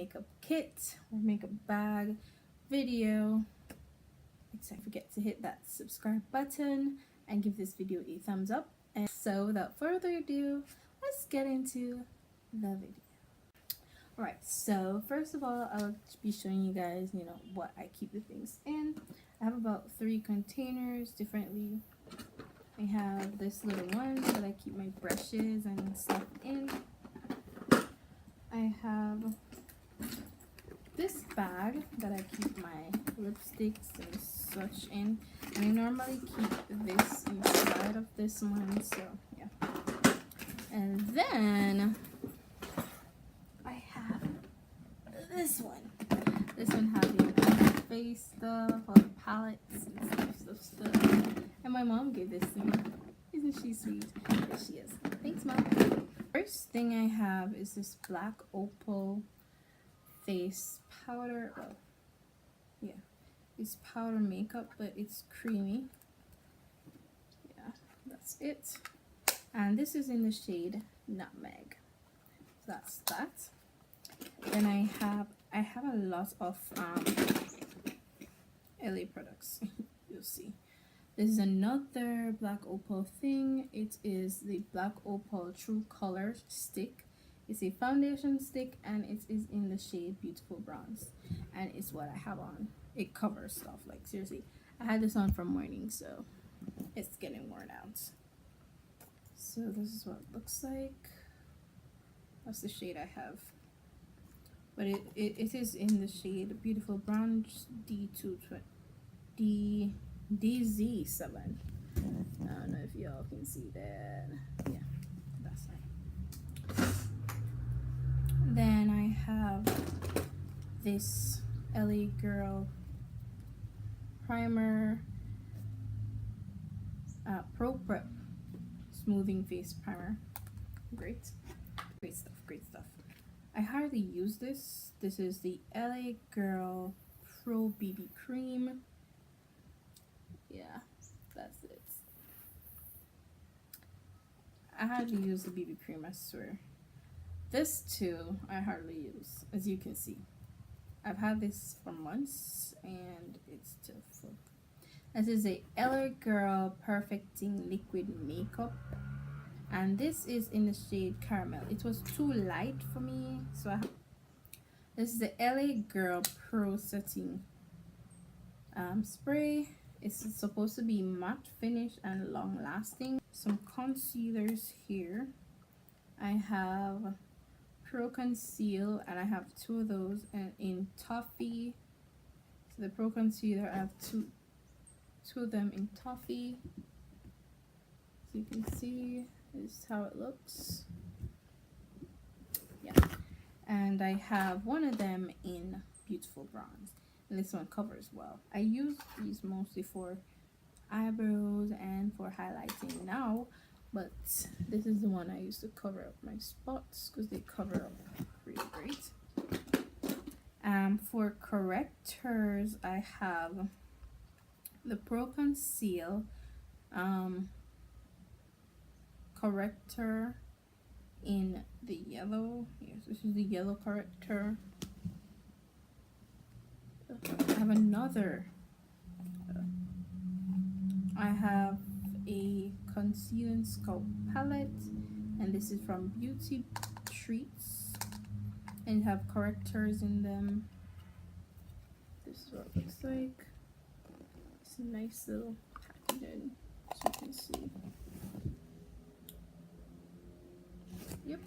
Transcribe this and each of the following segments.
makeup kit or makeup bag video. Don't forget to hit that subscribe button and give this video a thumbs up. And so without further ado, let's get into the video. Alright, so first of all, I'll be showing you guys, what I keep the things in. I have about 3 containers differently. I have this little one that I keep my brushes and stuff in. I have this bag that I keep my lipsticks and such in. And I normally keep this inside of this one, so yeah. And then I have this one. This one has the face stuff, all the palettes and stuff. And my mom gave this to me. Isn't she sweet? Yes, she is. Thanks, Mom. First thing I have is this black opal face powder. Oh, yeah. It's powder makeup, but it's creamy. Yeah, that's it. And this is in the shade Nutmeg. So that's that. Then I have a lot of LA products. You'll see. This is another black opal thing. It is the black opal True Color stick. It's a foundation stick and it is in the shade Beautiful Bronze. And it's what I have on. It covers stuff, like seriously. I had this on from morning, so it's getting worn out. So this is what it looks like. That's the shade I have. But it is in the shade Beautiful Bronze DZ7. I don't know if y'all can see that. Yeah, that's fine. Then I have this LA Girl primer, Pro Prep smoothing face primer. Great stuff. I hardly use this. This is the LA Girl Pro BB Cream. Yeah, that's it. I hardly use the BB cream, I swear. This too, I hardly use, as you can see. I've had this for months and it's still full. This is a LA Girl Perfecting Liquid Makeup. And this is in the shade Caramel. It was too light for me, so this is the LA Girl Pro Setting spray. It's supposed to be matte finish and long lasting. Some concealers here. I have Pro Conceal and I have 2 of those and in Toffee. So the Pro Concealer, I have two of them in Toffee. So you can see this is how it looks. Yeah. And I have one of them in Beautiful Bronze. And this one covers well. I use these mostly for eyebrows and for highlighting now, but this is the one I use to cover up my spots because they cover up really great. For correctors, I have the Pro Conceal corrector in the yellow. Yes, this is the yellow corrector. I have another. I have a Conceal & Sculpt palette, and this is from Beauty Treats, and have correctors in them. This is what it looks like. It's a nice little packaging, as you can see. Yep.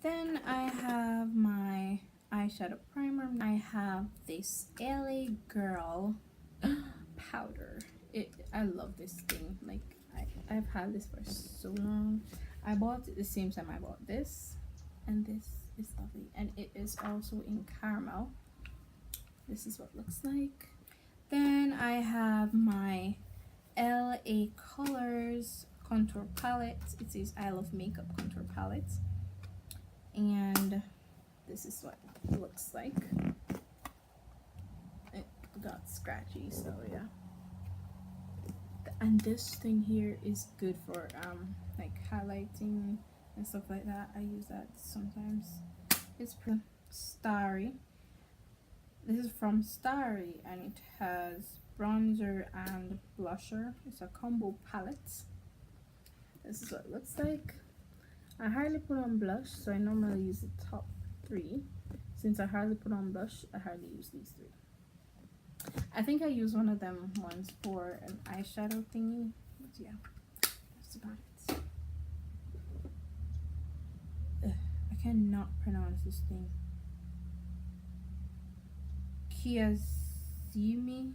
Then I have my eyeshadow primer. I have this LA Girl powder. I love this thing. Like I've had this for so long. I bought it the same time I bought this, and this is lovely, and it is also in caramel. This is what it looks like. Then I have my LA Colors contour palette. It says I Love Makeup contour palette, and this is what it looks like. It got scratchy, so yeah. And this thing here is good for like highlighting and stuff like that. I use that sometimes. It's Starry. This is from Starry, and it has bronzer and blusher. It's a combo palette. This is what it looks like. I hardly put on blush, so I normally use the top 3. Since I hardly put on blush, I hardly use these 3. I think I used one of them once for an eyeshadow thingy, but yeah, that's about it. I cannot pronounce this thing. Kiazimi.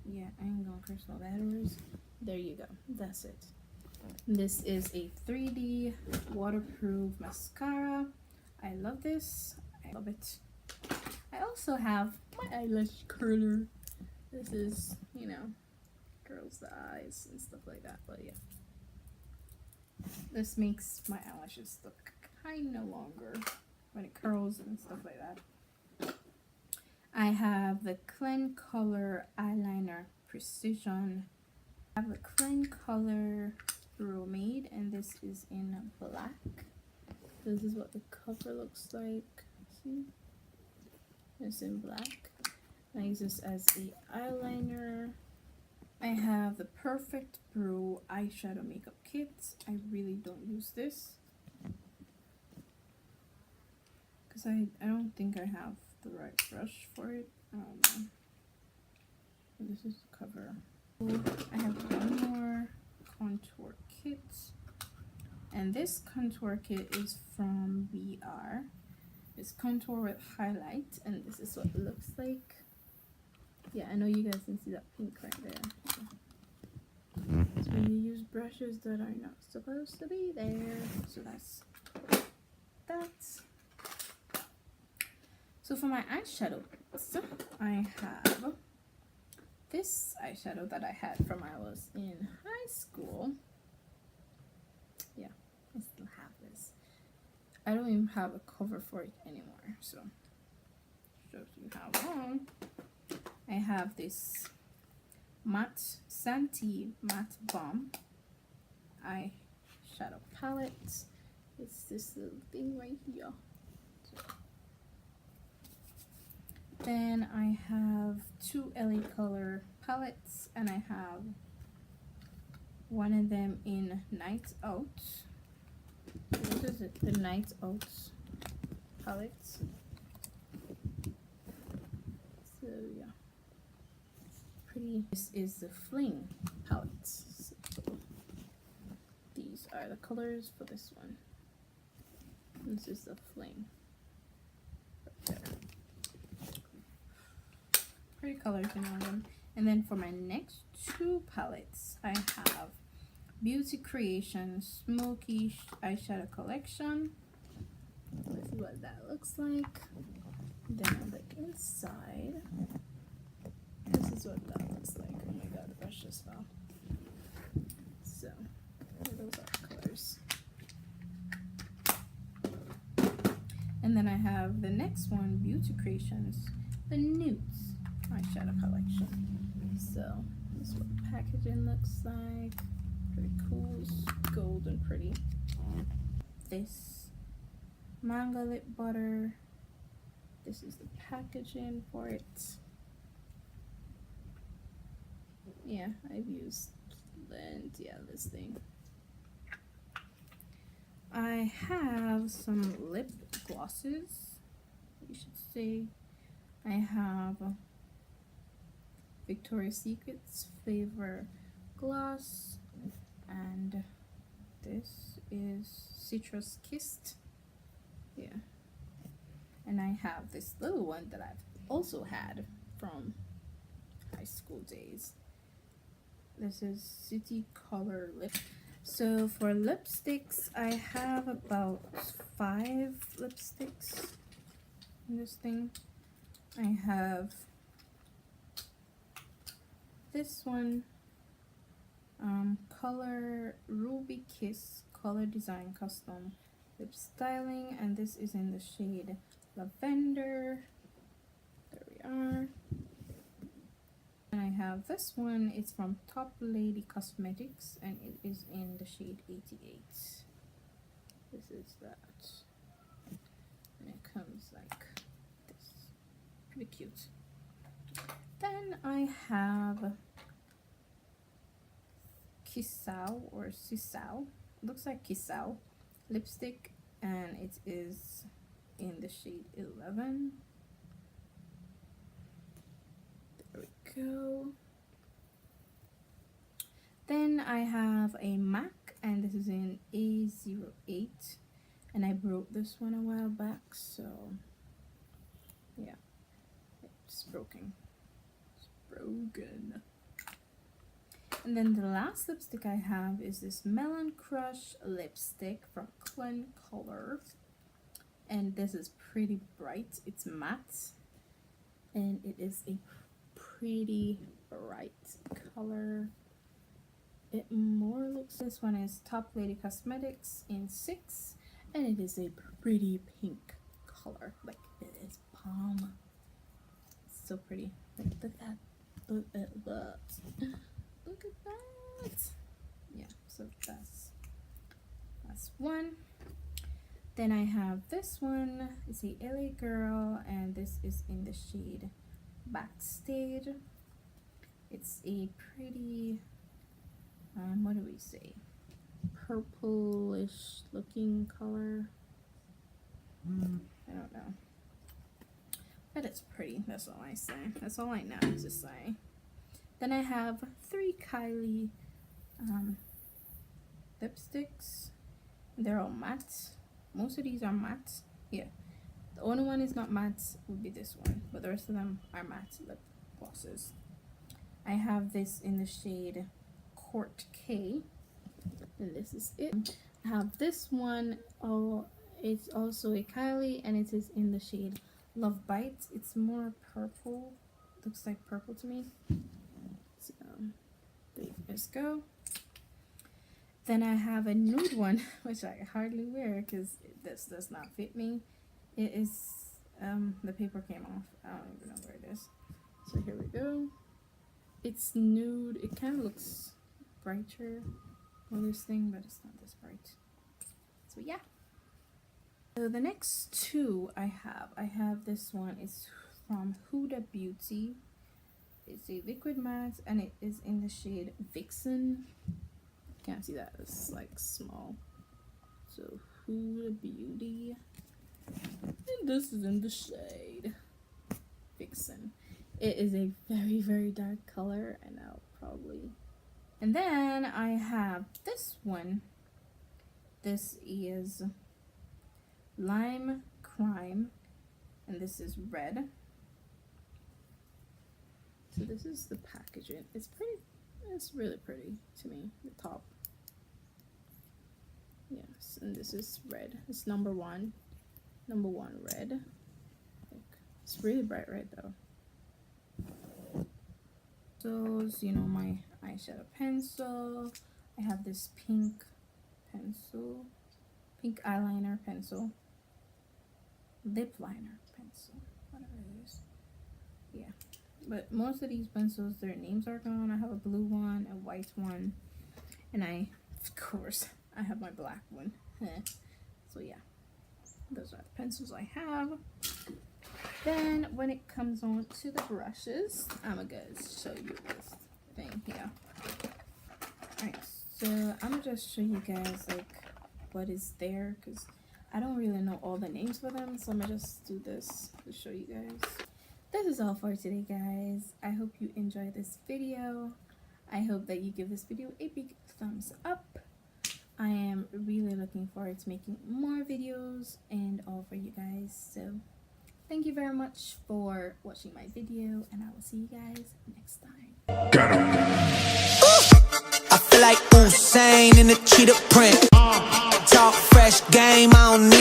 Yeah, I ain't gonna curse no letters. There you go. That's it. This is a 3D waterproof mascara. I love this. I love it. I also have my eyelash curler. This is, you know, curls the eyes and stuff like that. But yeah, this makes my eyelashes look kind of longer when it curls and stuff like that. I have the Clean Color Eyeliner Precision. I have the Clean Color Bromade, and this is in black. This is what the cover looks like. See? It's in black. I use this as the eyeliner. I have the Perfect Brew eyeshadow makeup kit. I really don't use this because I don't think I have the right brush for it. I don't know. This is the cover. I have one more contour kit, and this contour kit is from BR. It's contour with highlight, and this is what it looks like. Yeah, I know you guys can see that pink right there. So when you use brushes that are not supposed to be there, so that's that. So for my eyeshadow, I have this eyeshadow that I had from when I was in high school. Yeah, I still have this. I don't even have a cover for it anymore, so shows you how long. I have this matte Santee Matte Bomb eyeshadow palette. It's this little thing right here. Then I have 2 LA Color palettes, and I have one of them in Night Out. What is it? The Night Out palette. So yeah, pretty. This is the Fling palette. So these are the colors for this one. This is the Fling. Right there. Pretty colors in all of them. And then for my next 2 palettes, I have Beauty Creation Smoky Eyeshadow Collection. Let's see what that looks like. Then on the inside, this is what that looks like. Oh my god, the brush just fell. So, those are the colors. And then I have the next one, Beauty Creations, the Nudes eyeshadow collection. So this is what the packaging looks like. Pretty cool. It's gold and pretty. This Mango Lip Butter. This is the packaging for it. Yeah, I've used plenty of this thing. I have some lip glosses, you should say. I have Victoria's Secret's Flavor Gloss, and this is Citrus Kissed. Yeah. And I have this little one that I've also had from high school days. This is City Color Lip. So for lipsticks, I have about 5 lipsticks in this thing. I have this one, Color Ruby Kiss Color Design Custom Lip Styling, and this is in the shade Lavender. There we are. And I have this one. It's from Top Lady Cosmetics, and it is in the shade 88. This is that. And it comes like this. Pretty cute. Then I have Kisao or Sisao. Looks like Kisao lipstick, and it is in the shade 11. There we go. Then I have a MAC, and this is in A08, and I broke this one a while back, so yeah, it's broken. It's broken. And then the last lipstick I have is this Melon Crush lipstick from Clean Color, and this is pretty bright. It's matte, and it is a pretty bright color. It more looks, this one is Top Lady Cosmetics in 6, and it is a pretty pink color. Like, it is palm. It's so pretty. Look at that. Look at that. Look at that. Yeah, so that's one. Then I have this one. It's a LA Girl, and this is in the shade Backstage. It's a pretty what do we say, purplish looking color. I don't know, but it's pretty. That's all I say. That's all I know to say. Then I have 3 Kylie lipsticks. They're all matte. Most of these are matte. Yeah, the only one is not matte would be this one, but the rest of them are matte lip glosses. I have this in the shade Court K, and this is it. I have this one. Oh, it's also a Kylie, and it is in the shade Love Bites. It's more purple. Looks like purple to me. So there you guys go. Then I have a nude one, which I hardly wear because this does not fit me. It is the paper came off. I don't even know where it is. So here we go. It's nude. It kind of looks brighter on this thing, but it's not this bright. So yeah. So the next 2 I have this one. It's from Huda Beauty. It's a liquid matte, and it is in the shade Vixen. Can't see that, it's like small. So Huda Beauty, and this is in the shade Vixen. It is a very, very dark color, and I'll probably. And then I have this one. This is Lime Crime, and this is red. So this is the packaging. It's pretty. It's really pretty to me. The top. Yes, and this is red. It's number one red. Like, it's really bright red though. So, you know, my eyeshadow pencil. I have this pink pencil, pink eyeliner pencil, lip liner pencil, whatever it is. Yeah, but most of these pencils, their names are gone. I have a blue one, a white one, and of course, I have my black one. So yeah, those are the pencils I have. Then when it comes on to the brushes, I'm gonna show you this thing here. Alright, so I'm gonna just show you guys like what is there, because I don't really know all the names for them, so I'm gonna just do this to show you guys. This is all for today, guys. I hope you enjoyed this video. I hope that you give this video a big thumbs up. I am really looking forward to making more videos and all for you guys. So thank you very much for watching my video, and I will see you guys next time. Got him. I feel like Usain in the cheetah print. Talk fresh game, I don't need